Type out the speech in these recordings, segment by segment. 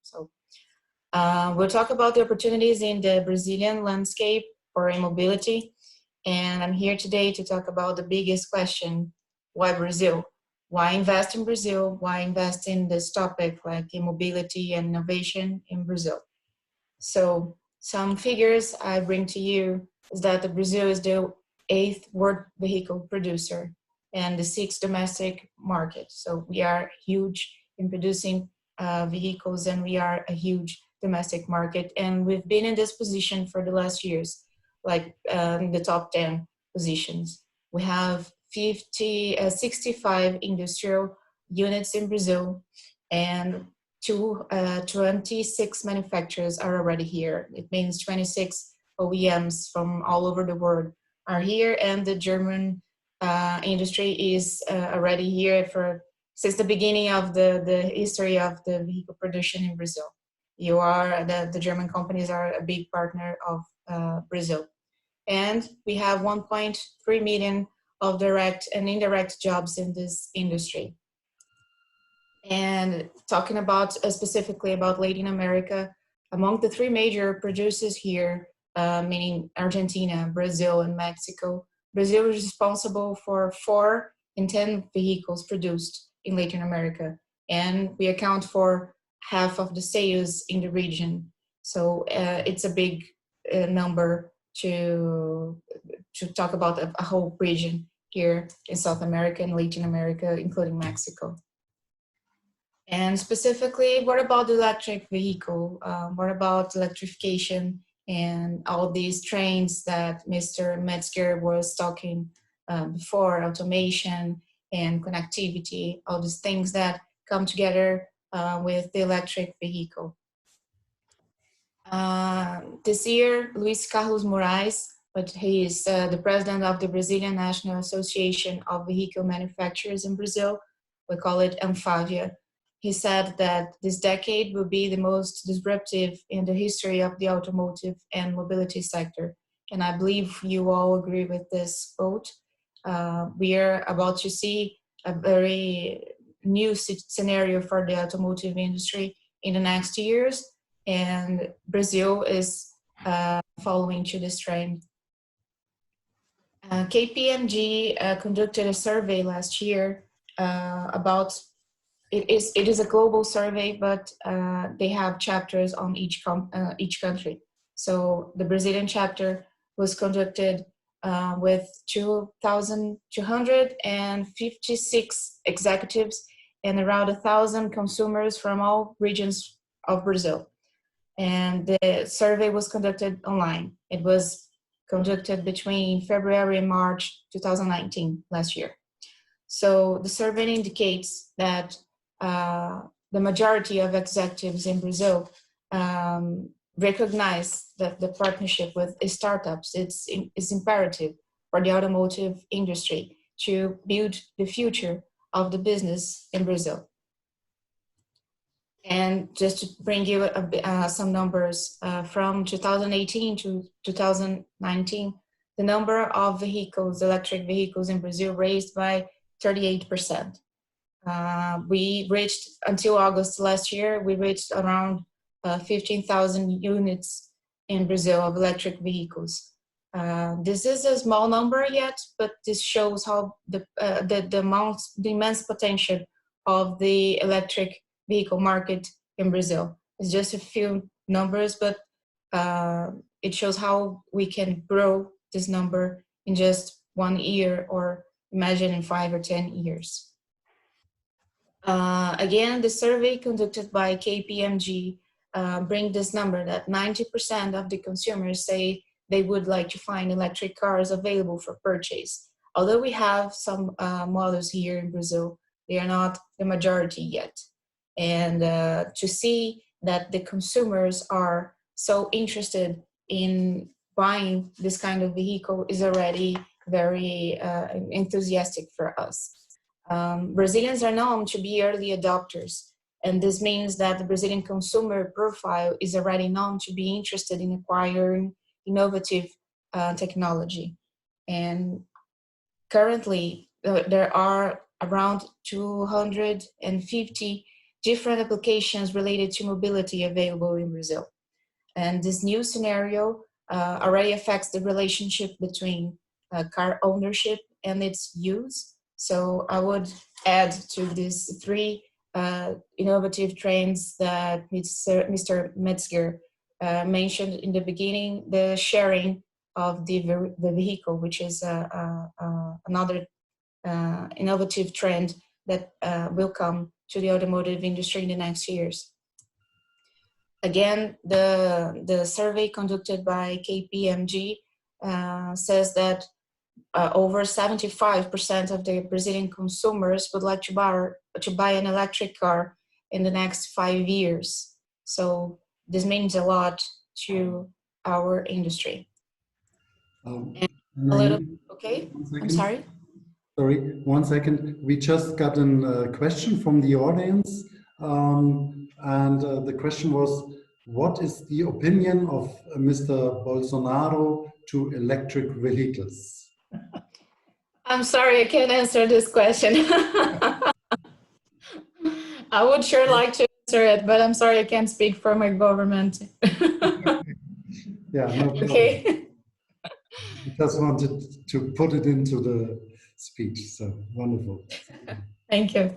So we'll talk about the opportunities in the Brazilian landscape for e-mobility. And I'm here today to talk about the biggest question: why Brazil? Why invest in Brazil? Why invest in this topic like e-mobility and innovation in Brazil? So some figures I bring to you is that Brazil is the 8th world vehicle producer and the 6th domestic market. So we are huge in producing vehicles, and we are a huge domestic market. And we've been in this position for the last years, like in the top 10 positions. We have 65 industrial units in Brazil, and 26 manufacturers are already here. It means 26 OEMs from all over the world are here, and the German industry is already here since the beginning of the history of the vehicle production in Brazil. The German companies are a big partner of Brazil. And we have 1.3 million of direct and indirect jobs in this industry. And talking about specifically about Latin America, among the 3 major producers here, meaning Argentina, Brazil, and Mexico, Brazil is responsible for 4 in 10 vehicles produced in Latin America, and we account for half of the sales in the region. So it's a big number to talk about a whole region here in South America and Latin America, including Mexico. And specifically, what about the electric vehicle? What about electrification and all these trends that Mr. Metzger was talking before, automation and connectivity, all these things that come together with the electric vehicle. This year, Luis Carlos Moraes, but he is the president of the Brazilian National Association of Vehicle Manufacturers in Brazil. We call it ANFAVEA. He said that this decade will be the most disruptive in the history of the automotive and mobility sector. And I believe you all agree with this quote. We are about to see a very new scenario for the automotive industry in the next years, and Brazil is following to this trend. KPMG conducted a survey last year about it is a global survey, but they have chapters on each country. So the Brazilian chapter was conducted with 2,256 executives and around 1,000 consumers from all regions of Brazil. And the survey was conducted online. It was conducted between February and March 2019, last year. So the survey indicates that the majority of executives in Brazil recognize that the partnership with startups is imperative for the automotive industry to build the future of the business in Brazil. And just to bring you some numbers, from 2018 to 2019, the number of vehicles, electric vehicles in Brazil raised by 38%. We reached, until August last year, we reached around 15,000 units in Brazil of electric vehicles. This is a small number yet, but this shows how the immense potential of the electric vehicle market in Brazil. It's just a few numbers, but it shows how we can grow this number in just 1 year, or imagine in 5 or 10 years. Again, the survey conducted by KPMG bring this number that 90% of the consumers say they would like to find electric cars available for purchase. Although we have some models here in Brazil, they are not the majority yet. And to see that the consumers are so interested in buying this kind of vehicle is already very enthusiastic for us. Brazilians are known to be early adopters, and this means that the Brazilian consumer profile is already known to be interested in acquiring innovative technology. And currently, there are around 250 different applications related to mobility available in Brazil. And this new scenario already affects the relationship between car ownership and its use. So I would add to these three innovative trends that Mr. Metzger mentioned in the beginning, the sharing of the vehicle, which is another innovative trend that will come to the automotive industry in the next years. Again, the survey conducted by KPMG says that over 75% of the Brazilian consumers would like to buy an electric car in the next 5 years. So this means a lot to our industry. Okay, I'm sorry. Sorry, 1 second. We just got a question from the audience. And the question was, what is the opinion of Mr. Bolsonaro to electric vehicles? I'm sorry, I can't answer this question. I would sure like to answer it, but I'm sorry, I can't speak for my government. Yeah, no problem. Okay. I just wanted to put it into the speech, so wonderful. Thank you.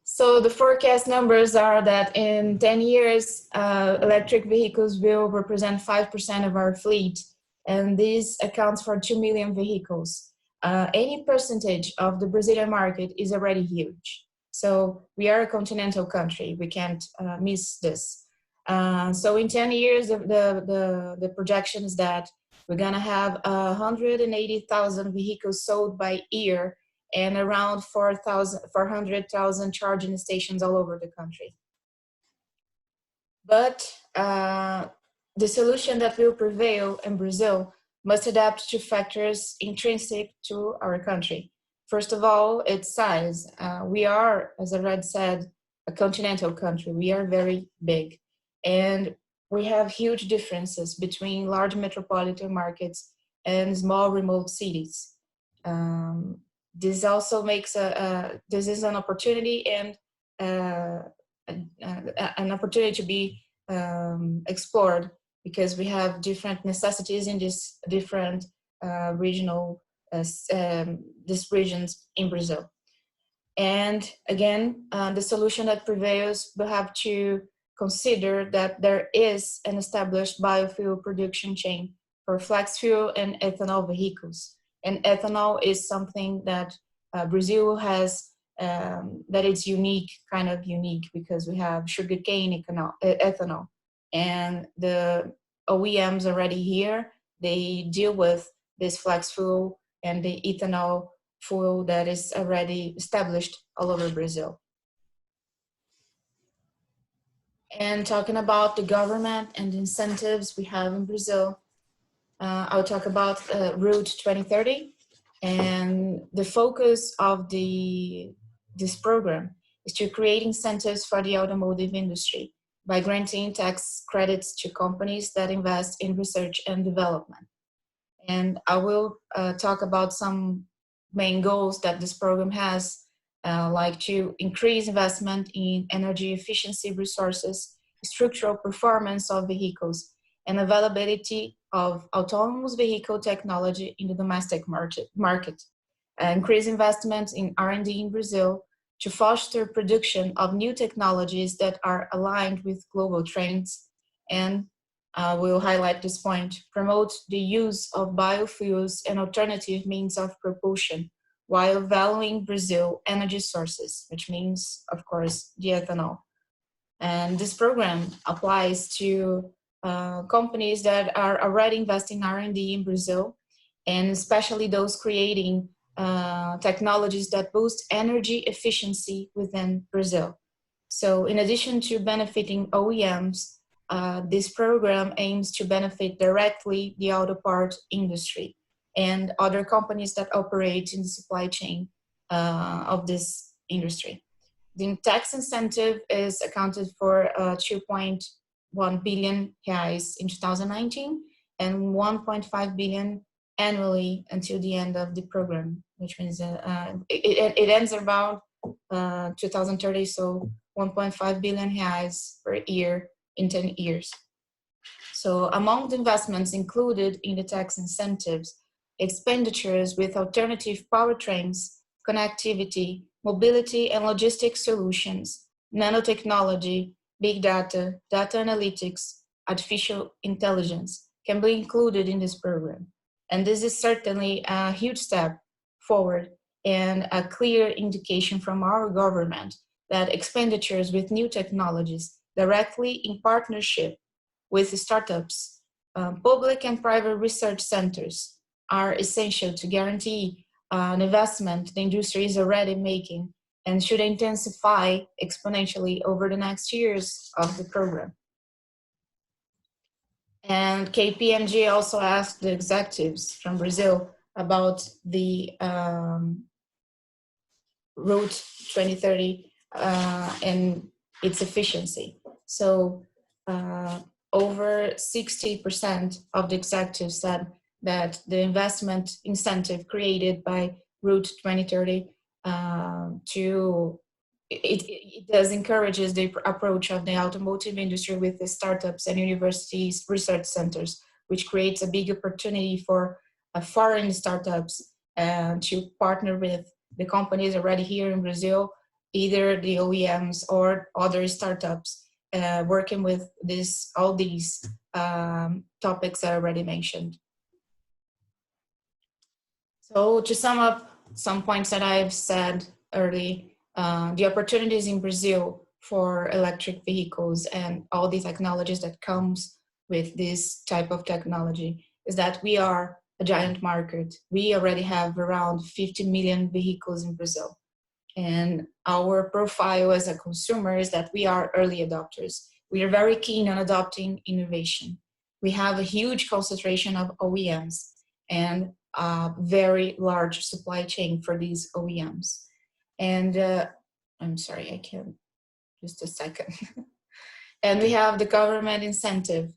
So the forecast numbers are that in 10 years, electric vehicles will represent 5% of our fleet, and this accounts for 2 million vehicles. Any percentage of the Brazilian market is already huge. So we are a continental country. We can't miss this. So in 10 years, the projection is that we're gonna have 180,000 vehicles sold by year and around 400,000 charging stations all over the country. But the solution that will prevail in Brazil must adapt to factors intrinsic to our country. First of all, its size. We are, as I already said, a continental country. We are very big. And we have huge differences between large metropolitan markets and small remote cities. This also makes this is an opportunity and an opportunity to be explored, because we have different necessities in these different regional these regions in Brazil. And again, the solution that prevails will have to consider that there is an established biofuel production chain for flex fuel and ethanol vehicles. And ethanol is something that Brazil has that is unique, kind of unique, because we have sugarcane ethanol. And the OEMs already here, they deal with this flex fuel and the ethanol fuel that is already established all over Brazil. And talking about the government and the incentives we have in Brazil, I'll talk about Route 2030. And the focus of this program is to create incentives for the automotive industry by granting tax credits to companies that invest in research and development. And I will talk about some main goals that this program has, like to increase investment in energy efficiency resources, structural performance of vehicles, and availability of autonomous vehicle technology in the domestic market. Increase investments in R&D in Brazil to foster production of new technologies that are aligned with global trends. And we'll highlight this point: promote the use of biofuels and alternative means of propulsion while valuing Brazil energy sources, which means, of course, the ethanol. And this program applies to companies that are already investing in R&D in Brazil, and especially those creating technologies that boost energy efficiency within Brazil. So in addition to benefiting OEMs, this program aims to benefit directly the auto part industry and other companies that operate in the supply chain of this industry. The tax incentive is accounted for 2.1 billion reais in 2019 and 1.5 billion annually until the end of the program, which means it ends around 2030, so 1.5 billion reais per year in 10 years. So among the investments included in the tax incentives, expenditures with alternative powertrains, connectivity, mobility and logistics solutions, nanotechnology, big data, data analytics, artificial intelligence can be included in this program. And this is certainly a huge step forward and a clear indication from our government that expenditures with new technologies directly in partnership with startups, public and private research centers are essential to guarantee an investment the industry is already making and should intensify exponentially over the next years of the program. And KPMG also asked the executives from Brazil about the Route 2030 and its efficiency. So over 60% of the executives said that the investment incentive created by Route 2030 it does encourages the approach of the automotive industry with the startups and universities research centers, which creates a big opportunity for foreign startups to partner with the companies already here in Brazil, either the OEMs or other startups working with all these topics I already mentioned. So to sum up some points that I've said early, the opportunities in Brazil for electric vehicles and all the technologies that comes with this type of technology is that we are a giant market. We already have around 50 million vehicles in Brazil. And our profile as a consumer is that we are early adopters. We are very keen on adopting innovation. We have a huge concentration of OEMs and a very large supply chain for these OEMs. And I'm sorry, I can't, just a second. And we have the government incentive,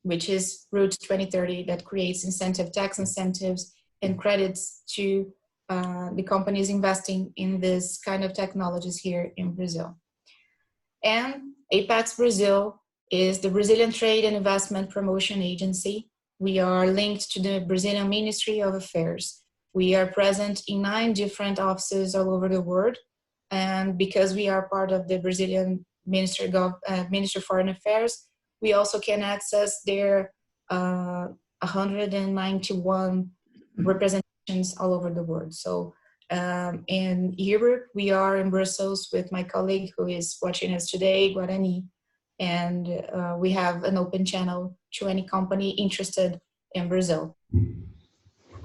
which is Route 2030, that creates tax incentives and credits to the companies investing in this kind of technologies here in Brazil. And ApexBrasil is the Brazilian Trade and Investment Promotion Agency. We are linked to the Brazilian Ministry of Affairs. We are present in 9 different offices all over the world. And because we are part of the Brazilian Ministry of Foreign Affairs, we also can access their 191 representations all over the world. So in Europe, we are in Brussels with my colleague who is watching us today, Guarani, and we have an open channel to any company interested in Brazil.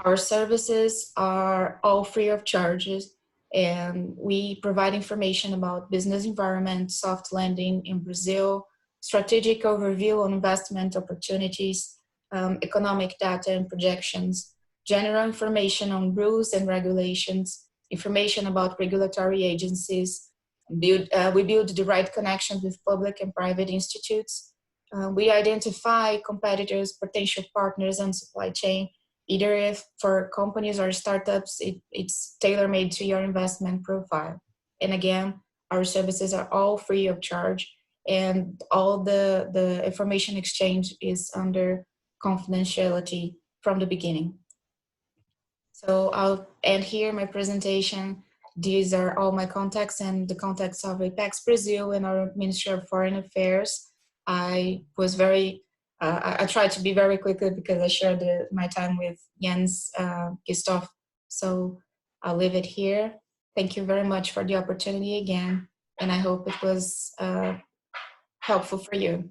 Our services are all free of charges, and we provide information about business environment, soft landing in Brazil, strategic overview on investment opportunities, economic data and projections, general information on rules and regulations, information about regulatory agencies. We build the right connections with public and private institutes. We identify competitors, potential partners, and supply chain. Either if for companies or startups, it's tailor-made to your investment profile. And again, our services are all free of charge, and all the information exchange is under confidentiality from the beginning. So I'll end here my presentation. These are all my contacts and the contacts of ApexBrasil and our Ministry of Foreign Affairs. I was I tried to be very quickly because I shared my time with Jens Gistoff. So I'll leave it here. Thank you very much for the opportunity again. And I hope it was helpful for you.